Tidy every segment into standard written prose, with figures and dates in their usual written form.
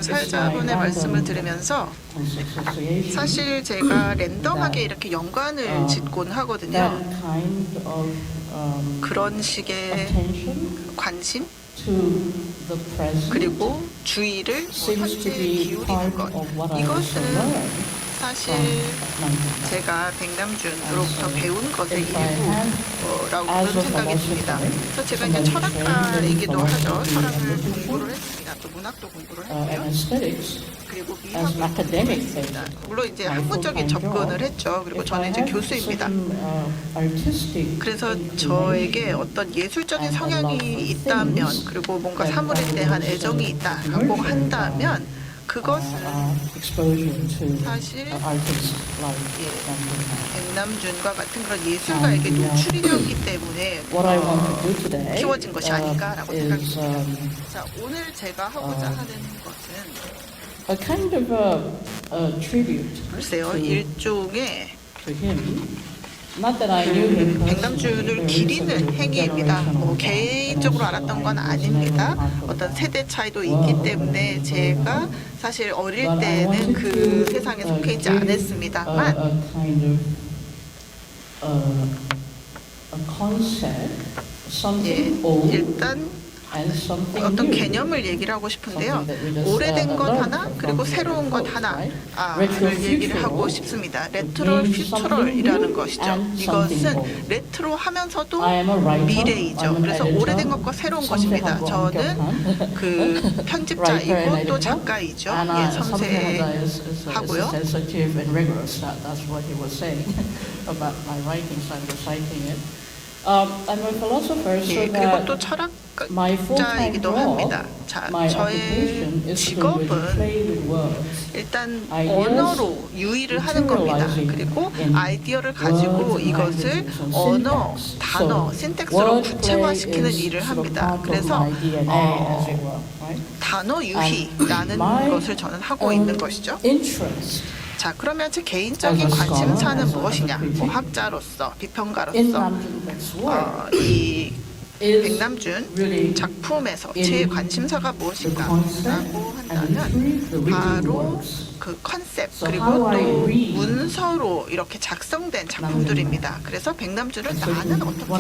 사회자분의 말씀을 들으면서 사실 제가 랜덤하게 이렇게 연관을 짓곤 하거든요. 그런 식의 관심 그리고 주의를 현재에 기울이는 것, 이것은 사실 제가 백남준으로부터 배운 것의 일부라고 그런 생각이 듭니다. 그래서 제가 이제 철학가이기도 하죠. 철학을 공부를 했습니다. 또 문학도 공부를 했고요. 그리고 미학을 공부했습니다. 물론 이제 학문적인 접근을 했죠. 그리고 저는 이제 교수입니다. 그래서 저에게 어떤 예술적인 성향이 있다면, 그리고 뭔가 사물에 대한 애정이 있다라고 한다면, 그것은 사실 백남준과 같은 그런 예술가에게 노출이 되었기 때문에 키워진 것이 아닌가라고 생각이 듭니다. 자, 오늘 제가 하고자 하는 것은 글쎄요, 일종의 백남준을 기리는 행위입니다. 개인적으로 알았던 건 아닙니다. 어떤 세대 차이도 있기 때문에 제가 사실 어릴 때는 그 세상에 속해 있지 않았습니다만 일단 어떤 개념을 얘기를 하고 싶은데요. 오래된 것 하나 그리고 새로운 것 하나를 얘기를 하고 싶습니다. 레트로 퓨처럴이라는 것이죠. 이것은 레트로 하면서도 미래이죠. 그래서 오래된 것과 새로운 것입니다. 저는 그 편집자이고 또 작가이죠. 섬세하고요. 그리고 또 철학자이기도 합니다. 자, 저의 직업은 일단 언어로 유희를 하는 겁니다. 그리고 아이디어를 가지고 이것을 언어, 단어, 신텍스로 구체화시키는 일을 합니다. 그래서 단어 유희라는 것을 저는 하고 있는 것이죠. 자, 그러면 제 개인적인 관심사는 무엇이냐? 학자로서, 비평가로서 이 백남준 작품에서 제 관심사가 무엇인가 라고 한다면 바로 그 컨셉 그리고 또 문서로 이렇게 작성된 작품들입니다. 그래서 백남준을 나는 어떻게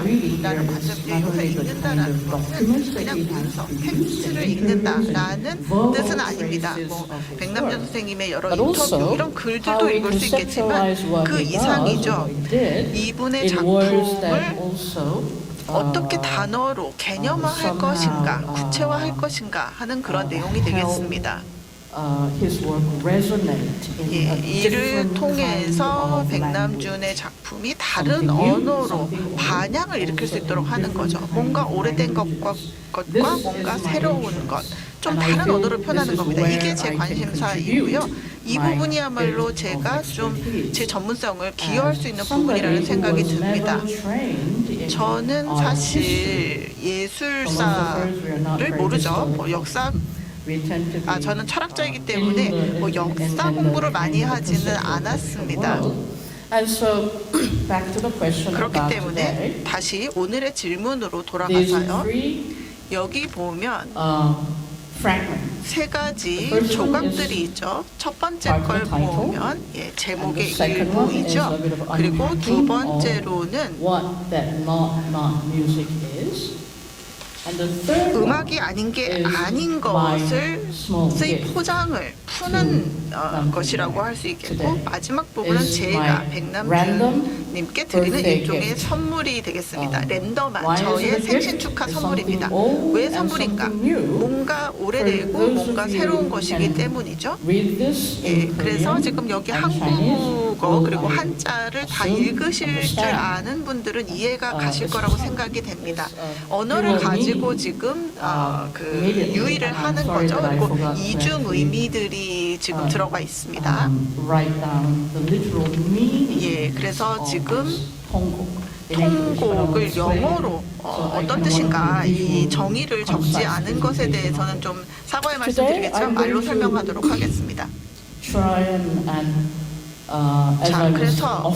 읽는다라는 관점에 여기서 읽는다라는 것은 그냥 문서, 텍스트를 읽는다라는 뜻은 아닙니다. 백남준 선생님의 여러 인터뷰 이런 글들도 읽을 수 있겠지만 그 이상이죠. 이분의 작품을 어떻게 단어로 개념화할 것인가, 구체화할 것인가 하는 그런 내용이 되겠습니다. 이를 통해서 백남준의 작품이 다른 언어로 반향을 일으킬 수 있도록 하는 거죠. 뭔가 오래된 것과 뭔가 새로운 것, 좀 다른 언어로 표현하는 겁니다. 이게 제 관심사이고요. 이 부분이야말로 제가 좀 제 전문성을 기여할 수 있는 부분이라는 생각이 듭니다. 저는 사실 예술사를 모르죠. 저는 철학자이기 때문에 역사 공부를 많이 하지는 않았습니다. 그렇기 때문에 다시 오늘의 질문으로 돌아가서요. 여기 보면 세 가지 조각들이 있죠. 첫 번째 걸 보면 제목의 일부이죠. 그리고 두 번째로는 음악이 아닌 게 아닌 것의 포장을 푸는 것이라고 할 수 있겠고, 마지막 부분은 제가 백남준님께 드리는 일종의 선물이 되겠습니다. 랜덤한 저의 생신 축하 선물입니다. 왜 선물인가? 뭔가 오래되고 뭔가 새로운 것이기 때문이죠. 그래서 지금 여기 한국어 그리고 한자를 다 읽으실 줄 아는 분들은 이해가 가실 거라고 생각이 됩니다. 언어를 가지고 지금 유희를 하는 거죠. 그리고 이중 의미들이 지금 들어가 있습니다. 그래서 지금 통곡을 영어로 어떤 뜻인가 이 정의를 적지 않은 것에 대해서는 좀 사과의 말씀드리겠지만 말로 설명하도록 하겠습니다. 자, 그래서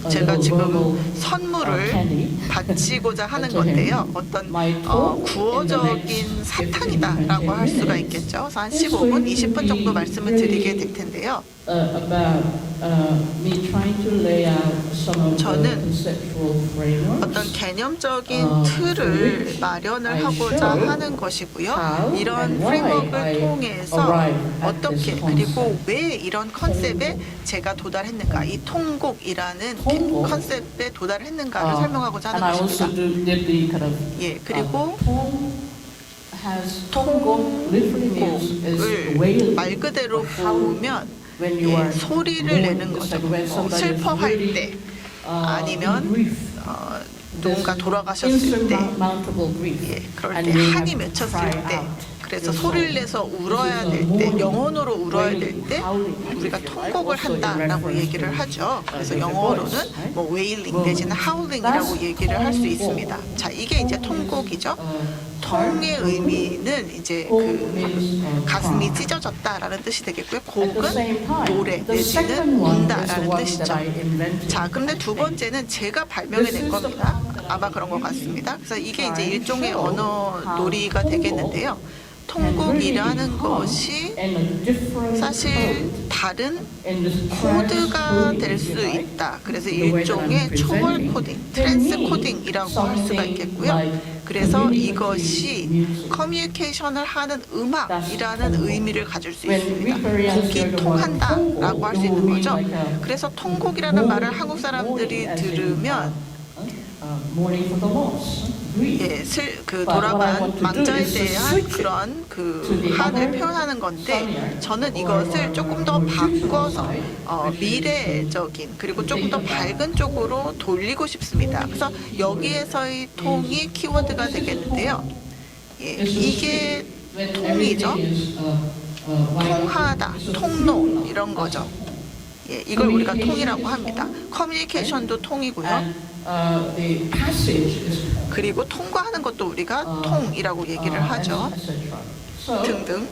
제가 지금 선물을 바치고자 하는 건데요. 어떤 구어적인 사탕이다라고 할 수가 있겠죠. 그래서 한 15분, 20분 정도 말씀을 드리게 될 텐데요. 저는 어떤 개념적인 틀을 마련을 하고자 하는 것이고요. 이런 프레임워크를 통해서 어떻게 그리고 왜 이런 컨셉에 제가 도달했는가, 이 통곡이라는 컨셉에 도달했는가를 설명하고자 하는 것입니다. 예, 그리고 통곡을 말 그대로 보면 예, 소리를 내는 거죠. 슬퍼할 때 아니면 누군가 돌아가셨을 때, 예, 그럴 때 한이 맺혔을 때, 그래서 소리를 내서 울어야 될 때, 영혼으로 울어야 될 때 우리가 통곡을 한다라고 얘기를 하죠. 그래서 영어로는 뭐 웨일링 내지는 하울링이라고 얘기를 할 수 있습니다. 자, 이게 이제 통곡이죠. 통의 의미는 이제 그 가슴이 찢어졌다라는 뜻이 되겠고요. 곡은 노래 내지는 운다라는 뜻이죠. 자, 그런데 두 번째는 제가 발명해낸 겁니다. 아마 그런 것 같습니다. 그래서 이게 이제 일종의 언어 놀이가 되겠는데요. 통곡이라는 것이 사실 다른 코드가 될 수 있다. 그래서 일종의 초월 코딩, 트랜스 코딩이라고 할 수가 있겠고요. 그래서 이것이 커뮤니케이션을 하는 음악이라는 의미를 가질 수 있습니다. 곡이 통한다라고 할 수 있는 거죠. 그래서 통곡이라는 말을 한국 사람들이 들으면 예, 그 돌아간 망자에 대한 그런 그 한을 표현하는 건데 저는 이것을 조금 더 바꿔서 미래적인 그리고 조금 더 밝은 쪽으로 돌리고 싶습니다. 그래서 여기에서의 통이 키워드가 되겠는데요. 예, 이게 통이죠. 통하다, 통로 이런 거죠. 예, 이걸 우리가 통이라고 합니다. 커뮤니케이션도 통이고요. 그리고 통과하는 것도 우리가 통이라고 얘기를 하죠. 등등.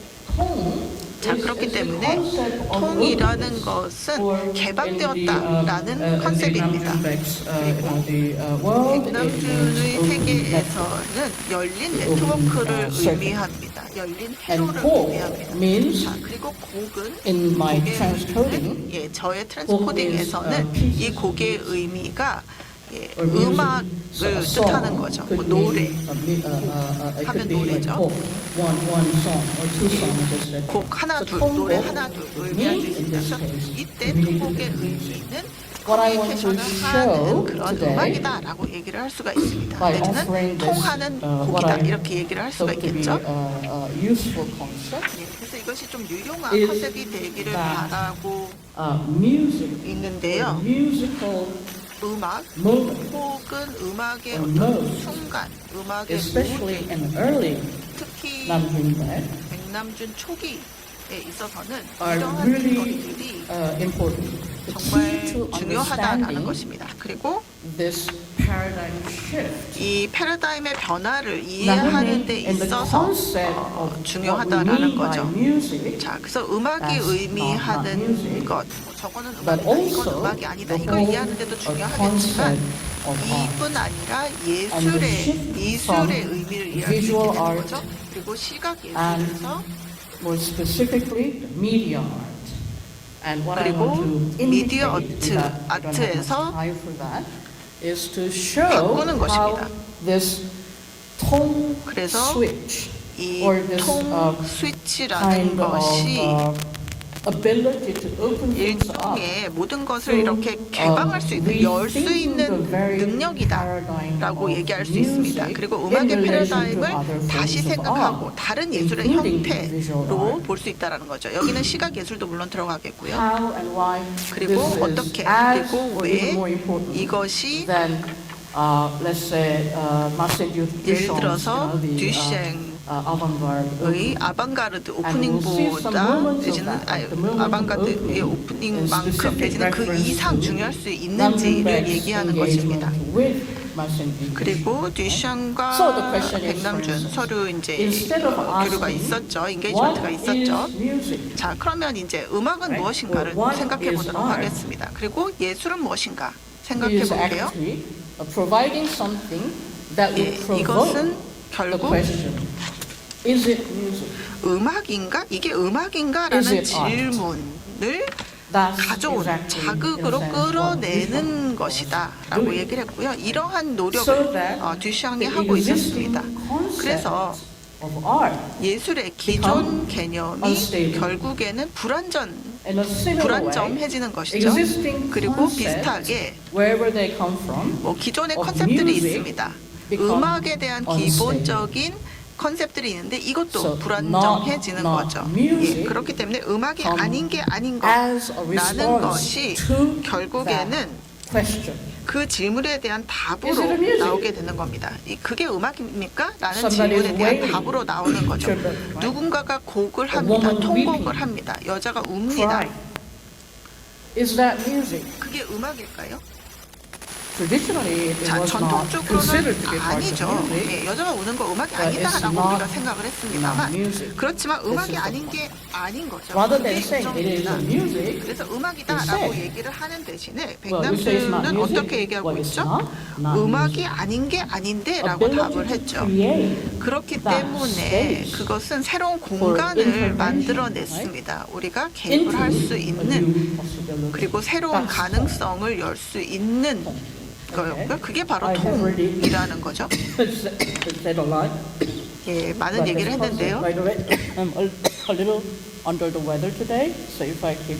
자, 그렇기 때문에 통이라는 것은 개방되었다라는 컨셉입니다. 그리고 백남준의 세계에서는 열린 네트워크를 의미합니다. 열린 회로를 의미합니다. 자, 그리고 곡은 예, 저의 트랜스코딩에서는 이 곡의 의미가 예, 음악을 뜻하는 거죠. 뭐 노래 하면 노래죠. 곡 하나 둘, 노래 하나 둘 의미할 수 있습니다. 그래서 이때 통곡의 의미는 커뮤니케이션을 하는 그런 음악이다라고 얘기를 할 수가 있습니다. 내지는 통하는 곡이다 이렇게 얘기를 할 수가 있겠죠. 네, 그래서 이것이 좀 유용한 컨셉이 되기를 바라고 있는데요. 음악 혹은 음악의 어떤 순간, 음악의 모드, 특히 백남준 초기에 있어서는 이러한 것들이 정말 중요하다라는 것입니다. 그리고 이 패러다임의 변화를 이해하는 데 있어서 중요하다라는 거죠. 자, 그래서 음악이 의미하는 것, 저거는 음악이다, 이건 음악이 아니다, 이걸 이해하는 데도 중요하겠지만 이뿐 아니라 미술의 의미를 이해할 수 있게 되는 거죠. 그리고 시각 예술에서 more specifically media art. And what I want 그리고 to 미디어 indicate, 아트에서 is to show 바꾸는 how 것입니다. this tone 그래서 switch 이 or this 통 스위치라는 kind 것이 of ability to open things up 일종의 모든 것을 이렇게 개방할 수 있는, 열 수 있는 능력이다라고 얘기할 수 있습니다. 그리고 음악의 패러다임을 다시 생각하고 다른 예술의 형태로 볼 수 있다는 거죠. 여기는 시각 예술도 물론 들어가겠고요. 그리고 어떻게, 그리고 왜 이것이 예를 들어서 듀셴 의 아방가르드 오프닝보다 내지는 아방가르드의 오프닝만큼 내지는 그 이상 중요할 수 있는지를 얘기하는 것입니다. 말씀드리고 그리고 듀샹과 So the question is, 백남준 for instance, 서로 이제 instead of 교류가 asking 있었죠. 인게이지먼트가 what 있었죠. is music? 자, 그러면 이제 음악은 Right? 무엇인가를 Or what 생각해 is 보도록 art? 하겠습니다. 그리고 예술은 무엇인가 생각해 Is 볼게요. actually providing something that 예, will provoke 이것은 the 결국 question. Is it music? 음악인가? 이게 Is 음악인가라는 it art? 질문을 That's 가져온 exactly, 자극으로 in a sense, what 끌어내는 Duchamp 것이다 was 라고 doing. 얘기를 했고요. 이러한 So 노력을 that 듀샹이 the 하고 existing 있었습니다. 그래서 concept of art 예술의 기존 개념이 unstable. 결국에는 in a similar way, 불안정해지는 것이죠. existing 그리고 concepts, 비슷하게 wherever they come from, 뭐 기존의 of 컨셉들이 music 있습니다. become 음악에 대한 unstable. 기본적인 컨셉들이 있는데 이것도 So 불안정해지는 not 거죠. music 예, 그렇기 때문에 음악이 come 아닌 게 아닌 as a 거라는 response 것이 to 결국에는 that question. 그 질문에 대한 Is 답으로 it a music? 나오게 되는 겁니다. 그게 음악입니까? 라는 Somebody is 질문에 대한 wailing. 답으로 나오는 거죠. Children, right? 누군가가 곡을 A 합니다. woman 통곡을 weeping. 합니다. 여자가 웁니다. Cry. Is that music? 그게 음악일까요? Traditionally, it 자, was not considered 전통적으로는 to be part of 아니죠. music. 예, 여자가 우는 거 음악이 But 아니다라고 it's 우리가 not 생각을 했습니다만 music. 그렇지만 This 음악이 is the 아닌 point. 게 아닌 거죠. Rather 그게 than saying it is 이점입니다. a music, 그래서 you 음악이다라고 say, 얘기를 하는 대신에 well, you say it's not 백남준은 music, 어떻게 얘기하고 well, it's 있죠? not 음악이 music. 아닌 게 아닌데라고 Ability 답을 to 했죠. create 그렇기 that 때문에 space 그것은 새로운 for 공간을 intervention, 만들어냈습니다. 우리가 개입을 into 할 수 a 있는 new possibility. 그리고 새로운 That's 가능성을 열 수 있는 거였고요. 그게 바로 I have already 통이라는 거죠. said a lot. 예, 많은 But 얘기를 this concept, 했는데요. by the way, I'm a little under the weather today, so if I keep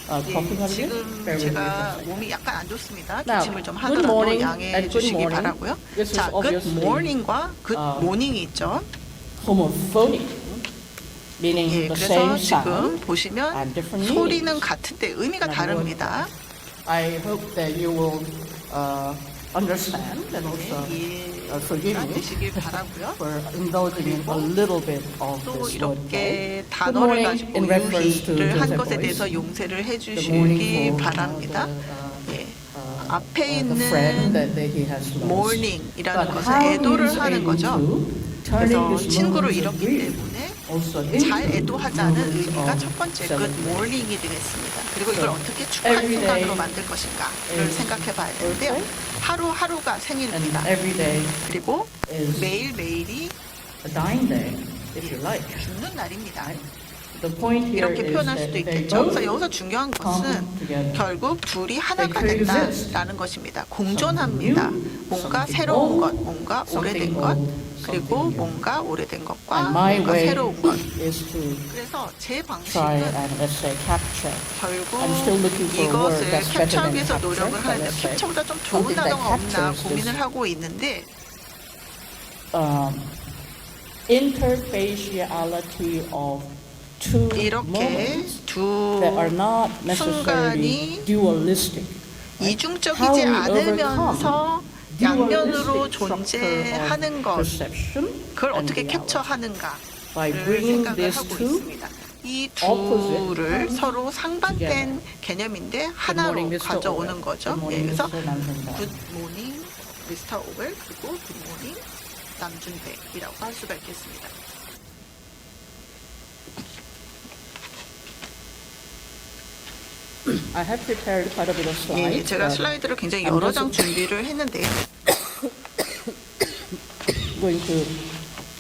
coughing 예, a bit, 지금 bear with me. 제가 몸이 약간 안 좋습니다. Now, 기침을 좀 good 하더라도 morning 양해해 and good 주시기 morning. 바라고요. This is 자, good obviously, morning과 good morning이 있죠. Homophonic, meaning 예, the 그래서 same 지금 sound 보시면 and different 소리는 meanings. 같은데 의미가 다릅니다. I hope that you will understand and also forgive 이해가 me 되시길 바라고요. for indulging in a little bit of 또 this word. 이렇게 Good 단어를 morning 가지고 in reference to 유희를 한 Joseph 것에 Beuys. 대해서 용서를 Good morning 해주시기 for 바랍니다. 예, 앞에 the friend 있는 that he has lost. morning이라는 But 것은 how he 애도를 is 하는 able 거죠. to turning 그래서 his 친구를 moments of 잃었기 grief 때문에 also 잘 into 애도하자는 moments 의미가 of 첫 번째 good celebration. morning이 되겠습니다. 그리고 이걸 So, 어떻게 축하의 every 순간으로 day 만들 것인가를 is 생각해 봐야 되는데요. birthday. 하루하루가 And 생일입니다. every day 그리고 is 매일매일이 a dying day, if you like. 죽는 날입니다. The point here 이렇게 is 표현할 that 수도 they 있겠죠. both 그래서 여기서 중요한 것은 come together. 결국 둘이 하나가 They coexist. 된다라는 것입니다. 공존합니다. 뭔가 새로운 것, 뭔가 오래된 것, 그리고 뭔가 오래된 것과 And my 뭔가 way 새로운 것. is to 그래서 제 try 방식은 and let's say capture. 결국 I'm still looking for a word 이것을 that's better 캡처하기 than 위해서 capture, 노력을 but 하는데 let's say 캡처보다 좀 좋은 something that 단어가 없나 captures 고민을 this 하고 있는데 interfaciality of two 이렇게 moments 두 that are not necessarily 순간이 dualistic. 이중적이지 않으면서 양면으로 존재하는 것, perception 그걸 and 어떻게 reality. 캡처하는가를 By bringing 생각을 these 하고 two 있습니다. 이 opposite 둘을 서로 상반된 together. 개념인데 Good 하나로 morning, Mr. 가져오는 Owen. 거죠. Good 예, morning, 그래서 Mr. 남준배. 굿모닝 미스터 오웰 그리고 굿모닝 남준배이라고 할 수가 있겠습니다. I have prepared quite a bit of 예, slides. 제가 but 슬라이드를 굉장히 I'm 여러 just 장 준비를 했는데요. going to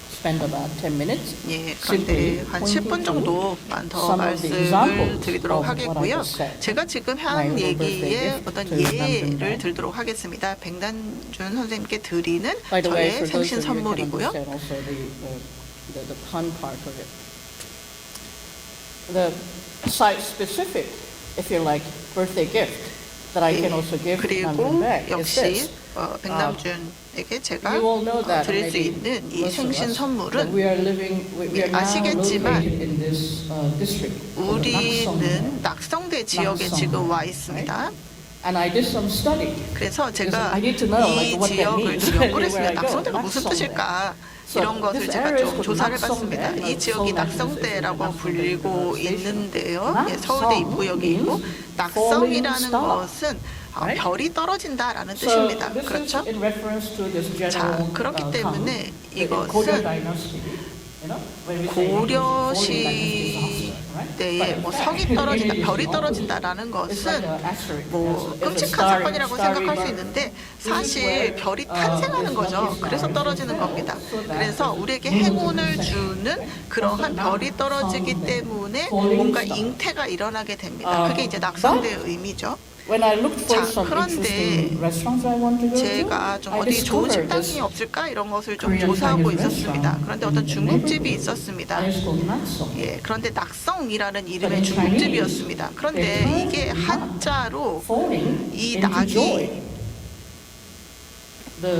spend about 10 minutes. 예, 그런데 한 10분 정도만 더 말씀을 드리도록 하겠고요. 제가 지금 한 얘기에 어떤 예를 들도록 하겠습니다. 백남준 선생님께 드리는 By the way, 저의 for those 생신 of you who can 선물이고요. understand also the pun part of it. The site-specific, if you like, birthday gift that I can also give 그리고 Namjoon back is 역시 this. 백남준에게 제가 You all know that 드릴 수 maybe 있는 이 most of 생신 us, that 선물은 we are now 아시겠지만 located in this district. called Nakseong. 우리는 낙성대 지역에 낙성, 지금 와 right? 있습니다. And I did some study. 그래서 제가 I need to know, like, 이 what that 지역을 means 좀 연구를 where I 했습니다. go. 낙성대가 무슨 낙성대. 뜻일까? So 이런 것을 this 제가 area is 좀 called 조사를 낙성대, 해봤습니다. 이 like 지역이 Seoul 낙성대라고 Metro 불리고 Station. 있는데요. 예, 낙성 서울대 입구역이 있고 means 낙성이라는 falling star. 것은 right? 별이 떨어진다라는 So 뜻입니다. this is 그렇죠? in reference to this 자, general 그렇기 term, 때문에 the Goryeo 이것은 dynasty, you know, when we say 고려 falling dynasty disaster, right? 시대에 But in 뭐 fact, 성이 it 떨어진다, is 별이 the 떨어진다라는 opposite. It's like 것은 an asterisk. 뭐 It's a 끔찍한 starry- 사건이라고 starry 생각할 수 bird. 있는데 This is 사실 where, 별이 탄생하는 this 거죠. lucky 그래서 star 떨어지는 is 겁니다. so that 그래서 the 우리에게 moon 행운을 is 주는 set. 그러한 So 별이 now 떨어지기 from the 때문에 falling 뭔가 star. 잉태가 일어나게 됩니다. 그게 이제 낙성대의 의미죠. When I looked for 자, some 그런데 interesting restaurants I want to go to, 제가 좀 I 어디 좋은 discovered 식당이 this 없을까 이런 것을 좀 Korean 조사하고 Chinese 있었습니다. restaurant 그런데 in 어떤 the 중국집이 neighborhood. 있었습니다. and it's called Natsong. 예, 그런데 낙성이라는 이름의 in 중국집이었습니다. 그런데 they 이게 turn 한자로 Falling 이 into 낙이 joy. The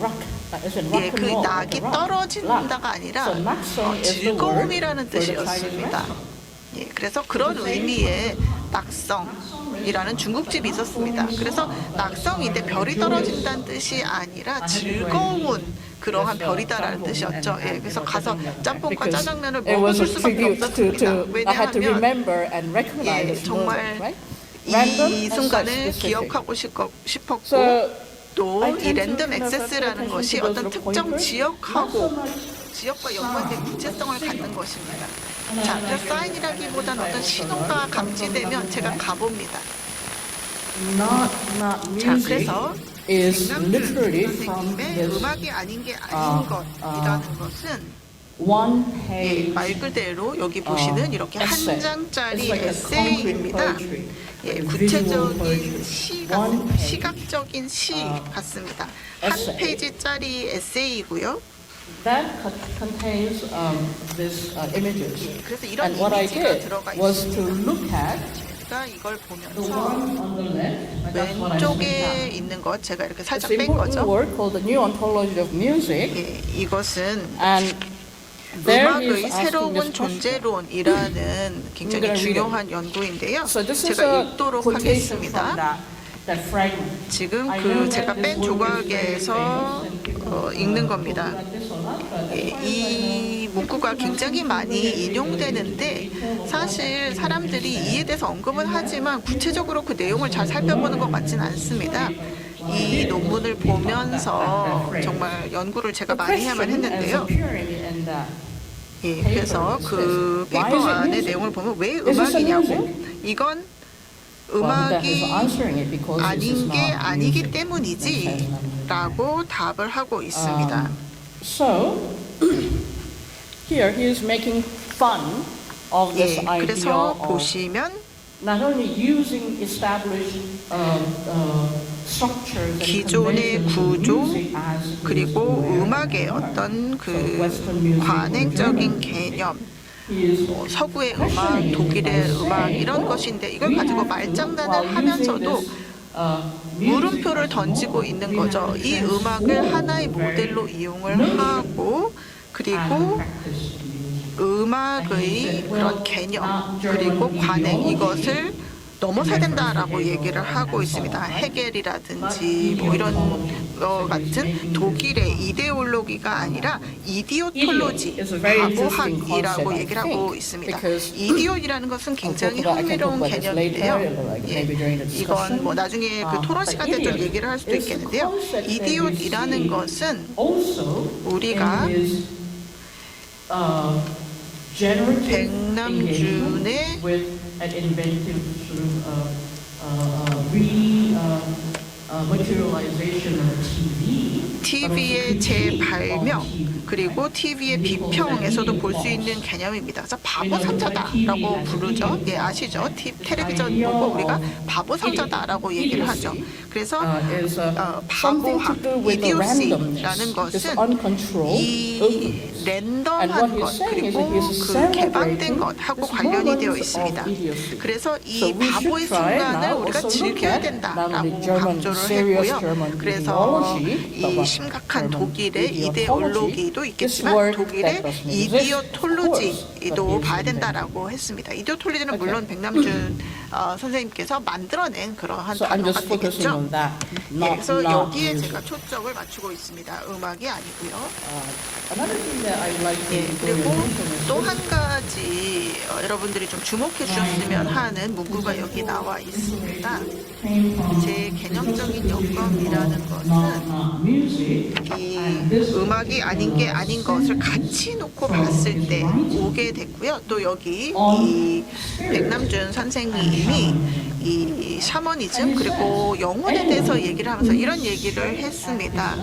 rock, as in rock 예, and 그 roll, 낙이 like a rock. 떨어진다가 아니라 So 낙성 is the word 즐거움이라는 for the Chinese 뜻이었습니다. restaurant. 예, 그래서 그런 의미의 낙성이라는 중국집이 있었습니다. 그래서 낙성인데 별이 떨어진다는 뜻이 아니라 즐거운 그러한 별이다라는 뜻이었죠. 예, 그래서 가서 짬뽕과 짜장면을 It was 먹을 a 수밖에 tribute 없었습니다. I had to 왜냐하면 remember and recognize 예, this 정말 moment, right? Random 이 and 순간을 specific. 기억하고 싶었고 So 또 I 이 tend to 랜덤 pay 액세스라는 attention 것이 to those 어떤 특정 pointers, not so 지역하고 much 지역과 연관된 구체성을 갖는 것입니다. 자, 그래서 사인이라기보다는 어떤 신호가 감지되면 제가 가봅니다. not 자, music 그래서 is literally 백남준 from 선생님의 this 음악이 아닌 게 아닌 것이라는 것은 one 예, page 말 그대로 여기 보시는 이렇게 한 essay. 장짜리 It's like a concrete 에세이입니다. poetry, 예, like visual 구체적인 poetry. 시 One 같습니다. page. 시각적인 시 같습니다. 한 essay. 페이지짜리 에세이고요. that contains these images. 그래서 이런 And what I 이미지가 did 들어가 was 있습니다. to look at 제가 이걸 the 보면서 one on the left. That's what I 왼쪽에 picked 있는 것 제가 이렇게 up. It's 살짝 an 뺀 important 거죠. work called the New Ontology of Music, 예, 이것은 and there he 음악의 is asking 새로운 this question. 존재론이라는 굉장히 gonna read 중요한 연구인데요. So this is 제가 a 읽도록 quotation 하겠습니다. from that fragment. 지금 I know 그 that 제가 this 뺀 work is very 조각에서 famous and people 읽는 겁니다. talk about this a lot, but 예, as far as I 이 문구가 굉장히 많이 인용되는데 사실 사람들이 이에 대해서 언급은 하지만 구체적으로 그 내용을 잘 살펴보는 것 같지는 않습니다. 이 논문을 보면서 정말 연구를 제가 많이 해야만 했는데요. 예, 그래서 그 페이퍼 안의 내용을 보면 왜 음악이냐고, 이건 음악이 아닌 게 아니기 때문이지 라고 답을 하고 있습니다. So here he is making fun of this 예, idea 그래서 of 보시면 not only using established structures and 기존의 conventions of 구조 music as 그리고 his 음악의 way. 어떤 그 Western music or 관행적인 German. 개념, He is 서구의 음악, 독일의 음악 이런 것인데 이걸 가지고 말장난을 하면서도 물음표를 던지고 있는 거죠. 이 음악을 하나의 모델로 이용을 하고 그리고 음악의 그런 개념 그리고 관행 이것을 넘어서야 된다라고 얘기를 하고 있습니다. 헤겔이라든지 뭐 이런 거 같은 독일의 이데올로기가 아니라 이디오톨로지, 바보학이라고 얘기를 하고 있습니다. 이디오이라는 것은 굉장히 흥미로운 개념인데요. 예, 이건 뭐 나중에 그 토론 시간 때 좀 얘기를 할 수도 있겠는데요. 이디오이라는 것은 우리가 백남준의 an inventive sort of materialization of TV. TV의 재발명 그리고 TV의 비평에서도 볼 수 있는 개념입니다. 그래서 바보 삼자다라고 부르죠. 예, 아시죠? 텔레비전 보고 우리가 바보 삼자다라고 얘기를 하죠. 그래서 바보학, 이디오시라는 것은 이 랜덤한 것 그리고 그 개방된 것하고 관련이 되어 있습니다. 그래서 이 바보의 순간을 우리가 즐겨야 된다라고 강조를 했고요. 그래서 이 심각한 독일의 이데올로기도 있겠지만 독일의 이디오톨로지도 봐야 된다라고 했습니다. 이디오톨로지는 물론 백남준 선생님께서 만들어낸 그러한 단어가 되겠죠. 예, 그래서 여기에 제가 초점을 맞추고 있습니다. 음악이 아니고요. 예, 그리고 또 한 가지 여러분들이 좀 주목해 주셨으면 하는 문구가 여기 나와 있습니다. 제 개념적인 여건이라는 것은 이 음악이 아닌 게 아닌 것을 같이 놓고 봤을 때 오게 됐고요. 또 여기 이 백남준 선생님이 이 샤머니즘 그리고 영혼에 대해서 얘기를 하면서 이런 얘기를 했습니다.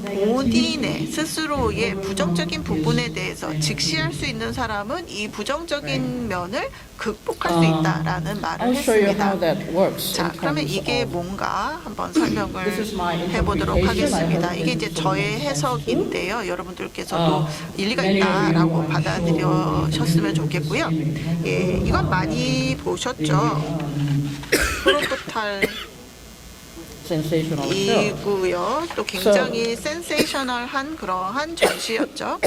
본인의 스스로의 부정적인 부분에 대해서 직시할 수 있는 사람은 이 부정적인 면을 극복할 수 있다라는 말을 I'll show you how 했습니다. that works. 자, in 그러면 terms 이게 of- 뭔가 한번 설명을 This is my 해보도록 interpretation. 하겠습니다. I hope 이게 이제 it's 저의 in 해석인데요. 여러분들께서도 일리가 many of you 있다라고 are 받아들여셨으면 좋겠고요. 예, 이건 많이 보셨죠. 프로포탈 sensational show. 이고요. 또 굉장히 센세이셔널한 그러한 전시였죠.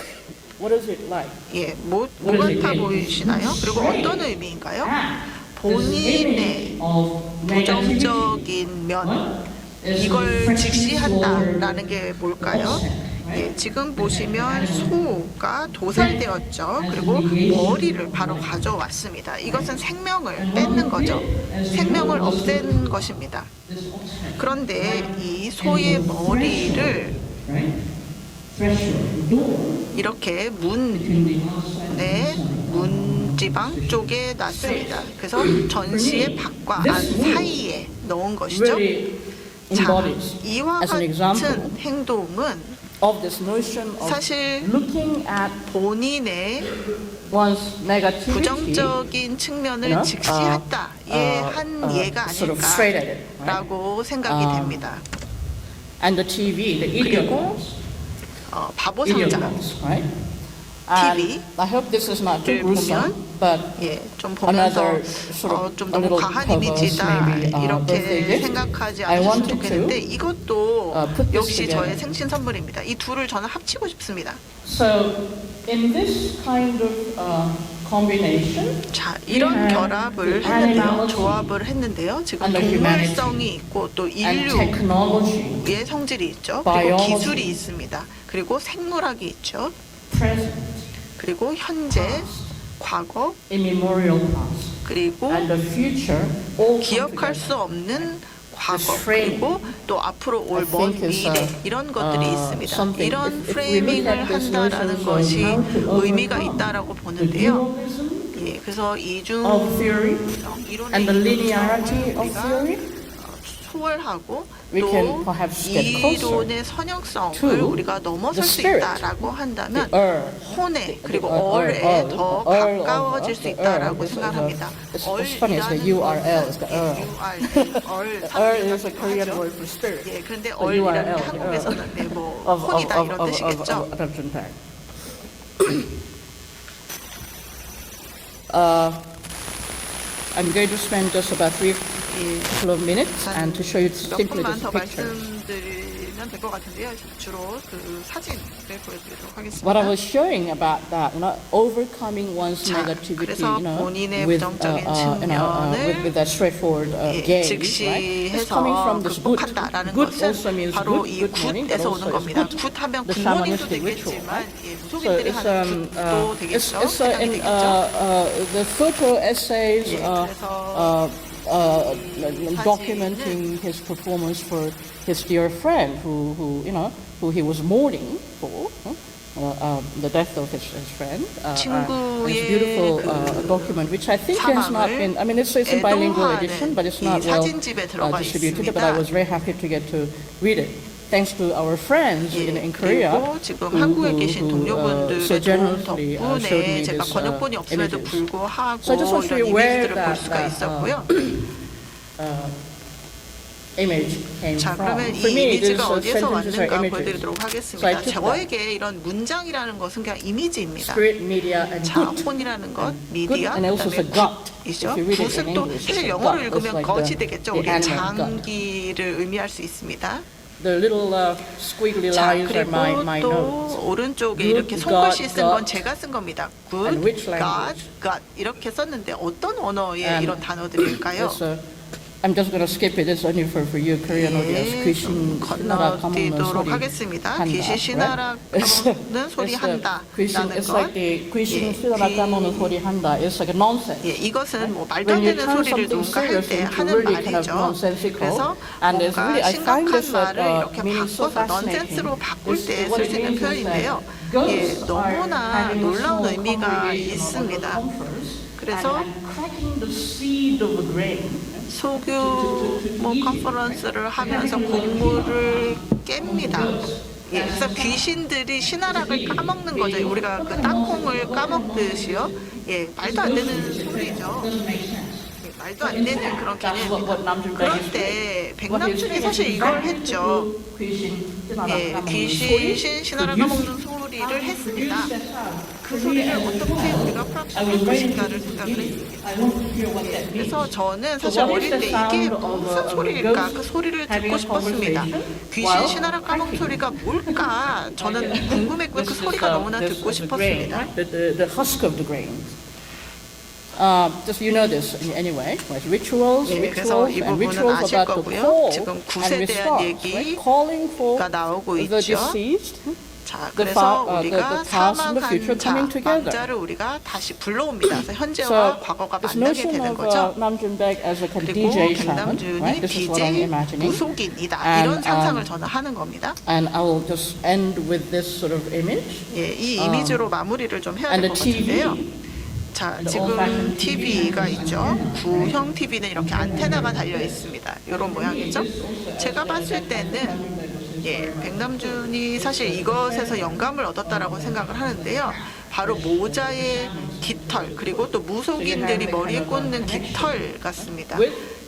What is it like? 예, 뭐 같아 보이시나요? 그리고 어떤 의미인가요? 본인의 부정적인 면 이걸 직시한다라는 게 뭘까요? 예, 지금 보시면 소가 도살되었죠. 그리고 머리를 바로 가져왔습니다. 이것은 생명을 뺏는 거죠. 생명을 없앤 것입니다. 그런데 이 소의 머리를 이렇게 문지방 쪽에 놨습니다. 그래서 전시의 밖과 안 사이에 넣은 것이죠. Really 자, embodies 이와 as an example 같은 행동은 of this notion of 사실 looking at 본인의 one's negativity, 부정적인 측면을 직시했다의 한 예가 sort of straight at it, right? 아닐까라고 생각이 됩니다. And the TV, the ideograms, 바보 상자. ideograms, right? And TV I hope this is not too gruesome, but 예, 좀 보면서 another sort of 좀 a 너무 little 과한 perverse, 이미지다 maybe, birthday 이렇게 gift. 생각하지 I 않으셨으면 wanted 좋겠는데 to, 이것도 put this 역시 together. 저의 생신 선물입니다. 이 둘을 저는 합치고 싶습니다. So in this kind of combination, 자, 이런 have 결합을 the 했는데요. animality 조합을 했는데요. 지금 and the humanity 동물성이 있고 또 and 인류의 technology 성질이 있죠. 그리고 biology. 기술이 있습니다. 그리고 생물학이 있죠. present, 그리고 현재, 과거, immemorial past, 그리고 and the future all come 기억할 together. 수 없는 과거 This framing, 그리고 또 앞으로 I 올 먼 think is, 미래 이런 것들이 있습니다. something. 이런 If we look 프레이밍을 at this 한다라는 notion of 것이 how to 의미가 overcome 있다라고 the 보는데요. dualism 예, 그래서 이중 of theory 이론의 and the 이중성을 linearity of 우리가 theory, 초월하고 we can 또 perhaps get closer 이론의 선형성을 to 우리가 넘어설 the 수 spirit, 있다라고 한다면 the earth, 혼에 그리고 earth, 얼에 더 earth of 가까워질 수 the 있다라고 earth. 생각합니다. It's funny, it's the URL, it's the earth. 얼 earth is a Korean word for spirit. 예, 그런데 The 얼이라는 게 URL, 한국에서는 네, 뭐 of 혼이다 이런 뜻이겠죠. attention tag. I'm going to spend just about 예, couple of minutes and to show you 몇 simply 분만 this 더 picture. 말씀드리면 될 것 같은데요. 주로 그 사진을 보여드리도록 하겠습니다. What I was showing about that, overcoming one's 자, negativity, 그래서 본인의 with, 부정적인 with that straightforward 예, gaze, right? It's coming 즉시해서 from this good. 극복한다라는 Good 것은 also means 바로 good, 이 good meaning, but 굿에서 also 오는 it's 겁니다. good. 굿하면 The 굿놀이도 shamanistic ritual, 되겠지만 right? 예, So 무속인들이 it's 하는 굿도 되겠죠. it's 생각이 in 되겠죠. the photo essays 예, 그래서 documenting his performance for his dear friend who he was mourning for the death of his friend. It's a beautiful document which I think has not been. I mean, it's a bilingual edition, but it's not well distributed. But I was very happy to get to read it. Thanks to our friends in Korea, 그리고 지금 한국에 계신 동료분들의 so 도움 generously showed 덕분에 me 제가 this 번역본이 없음에도 images. 불구하고 So I just want to show 이런 you where 이미지들을 볼 수가 that 있었고요. image came 자, from. 그러면 For 이 me, these 이미지가 어디에서 sentences are 왔는가 images. 보여드리도록 So I 하겠습니다. took 저에게 이런 문장이라는 것은 그냥 이미지입니다. Spirit, media, and 자, good. 혼이라는 것, Good, 미디어, and also 그다음에 the gut. 굿이죠. If you read it in 굿은 또 English, 사실 it's 영어로 gut. 읽으면 It's like 것이 the 되겠죠. 우리 animal gut. 장기를 의미할 수 있습니다. The little squiggly 자, lines are my 그리고 notes. 또 오른쪽에 Good, 이렇게 손글씨 God, 쓴 건 God. 제가 쓴 겁니다. And Good, which God, language? God 이렇게 썼는데 어떤 언어의 And 이런 단어들일까요? It's I'm just going to skip it. It's only for you Korean audience. 예, 귀신 좀 신나라 까먹는 건너뛰도록 소리 하겠습니다. 한다. 귀신 신나라 까먹는 소리 한다라는 It's 것. like the 귀신 신나라 까먹는 소리 한다. It's like a nonsense. 예, 이것은 뭐 말도 안 When you 되는 turn 소리를 something 누군가 할 serious 때 into 하는 really kind of 말이죠. nonsensical, 그래서 and it's 뭔가 really I find 심각한 this 말을 이렇게 meaning so 바꿔서 fascinating. 넌센스로 바꿀 때 What 쓸 it 수 있는 means is 표현인데요. that 예, ghosts are 너무나 having a 놀라운 small 의미가 congregation of 있습니다. conference 그래서 and cracking the seed of a grain. 소규모 컨퍼런스를 하면서 곡물을 깹니다. 예, 그래서 귀신들이 신하락을 까먹는 거죠. 우리가 그 땅콩을 까먹듯이요. 예, 말도 안 되는 소리죠. 예, 말도 안 되는 그런 개념입니다. 그럴 때 백남준이 사실 이걸 했죠. 예, 귀신 신하락 까먹는 소리를 했습니다. 그 소리를 어떻게 우리가 프락션할 것인가를 생각을 했습니다. 예, 그래서 저는 사실 어릴 때 이게 무슨 소리일까 그 소리를 듣고 싶었습니다. 귀신 신하락 까먹는 소리가 뭘까 저는 궁금했고요. 그 소리가 너무나 듣고 싶었습니다. The husk of the grain. Just you know this anyway. Right? Rituals, 예, 그래서 rituals, 이 and 부분은 rituals 아실 about the 거고요. call 지금 and 굿에 대한 response, right? Calling for 얘기가 나오고 the 있죠. deceased. 자, the 그래서 the 우리가 past and the future 사망한 자, coming together. 망자를 우리가 다시 불러옵니다. 그래서 현재와 So 과거가 this 만나게 notion 되는 of 거죠. Namjoon Baek as a kind of 그리고 DJ shaman, 백남준이 right? This is what I'm DJ imagining. 무속인이다. And, 이런 상상을 저는 하는 겁니다. And I will just end with this sort of image. 예, 이 이미지로 마무리를 좀 해야 And 될 것 the TV. 같은데요. 자, 지금 TV가 있죠. 구형 TV는 이렇게 안테나가 달려 있습니다. 이런 모양이죠. 제가 봤을 때는 예, 백남준이 사실 이것에서 영감을 얻었다라고 생각을 하는데요. 바로 모자의 깃털 그리고 또 무속인들이 머리에 꽂는 깃털 같습니다.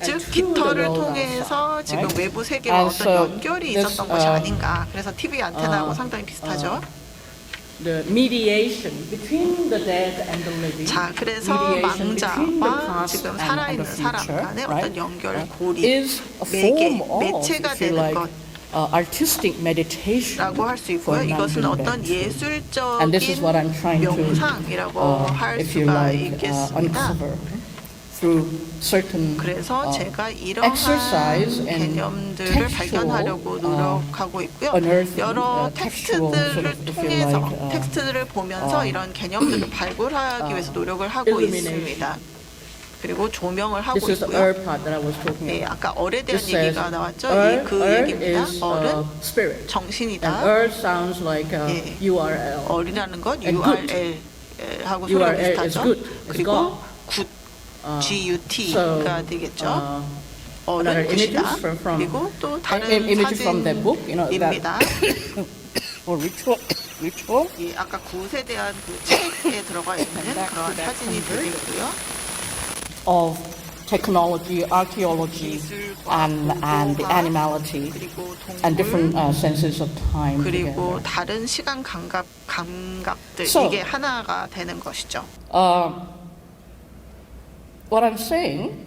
즉 깃털을 통해서 지금 외부 세계와 어떤 연결이 있었던 것이 아닌가. 그래서 TV 안테나하고 상당히 비슷하죠. The mediation between the dead and the living. 자, 그래서 mediation between the 망자와 past 지금 and 살아있는 the 사람 future, 간의 right? 어떤 연결, 고리, is a 매개, form of, 매체가 if you 되는 like, 것. artistic meditation 라고 할 수 있고요. for 이것은 Namjoon 어떤 Baek. And this is what I'm trying 예술적인 to, 명상이라고 할 if you 수가 like, 있겠습니다. uncover through certain 그래서 제가 이러한 exercise and 개념들을 textual, 발견하려고 노력하고 있고요. unearthing, 여러 textual sort 텍스트들을 of, if you 통해서 like, 텍스트들을 보면서 이런 개념들을 발굴하기 위해서 노력을 하고 illumination. 있습니다. 그리고 조명을 하고 This is the 있고요. earth part that I was talking 예, about. 아까 얼에 대한 This says 얘기가 나왔죠. earth, 그 earth 얘기입니다. is 얼은 spirit. And 정신이다. earth sounds like 예. URL. 얼이라는 건 And good. URL하고 소리가 URL is 비슷하죠. good. It's 그리고 God. 굿, So, GUT가 되겠죠. another 얼은 굿이다. images from 그리고 또 다른 images from that book, you know, 사진입니다. or ritual. 예, 아까 굿에 대한 그 책에 들어가 있는 그런 사진이 들어있고요. Of technology, archaeology, and the animality, 그리고 and different 동물, senses of time 그리고 together. 다른 시간 감각들 So, 이게 하나가 되는 것이죠. What I'm saying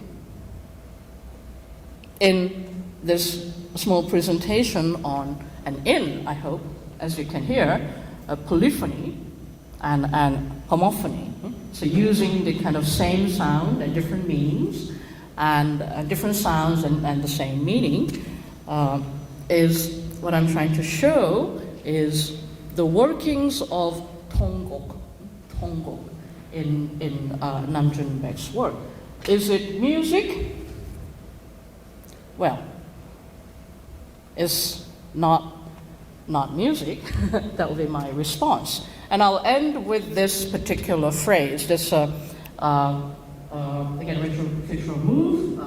in this small presentation on an in, I hope, as you can hear, a polyphony and homophony. So using the kind of same sound and different meanings, and different sounds and the same meaning, is what I'm trying to show is the workings of Tonggok in Namjoon Baek's work. Is it music? Well, it's not music. That will be my response. And I'll end with this particular phrase. This again, ritual move.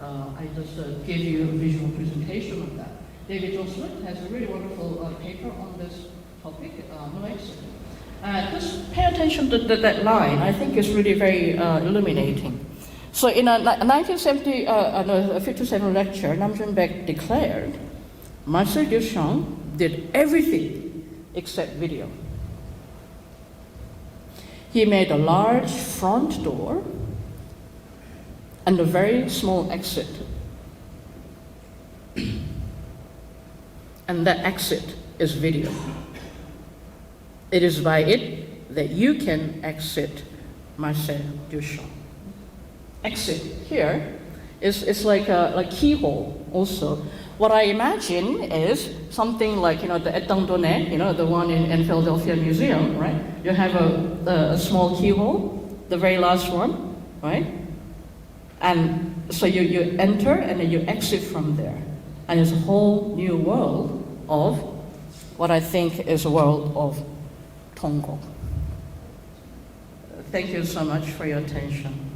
I just gave you a visual presentation of that. David Joel Smith has a really wonderful paper on this topic. Just pay attention to that line. I think it's really very illuminating. So in a 1957 lecture, Namjoon Baek declared, Marcel Duchamp did everything except video. He made a large front door and a very small exit. And that exit is video. It is by it that you can exit Marcel Duchamp. Exit here It's like a keyhole also. What I imagine is something like, the Etangdone, the one in Philadelphia Museum, right? You have a small keyhole, the very last one, right? And so you enter and then you exit from there. And it's a whole new world of what I think is a world of Tongo. Thank you so much for your attention.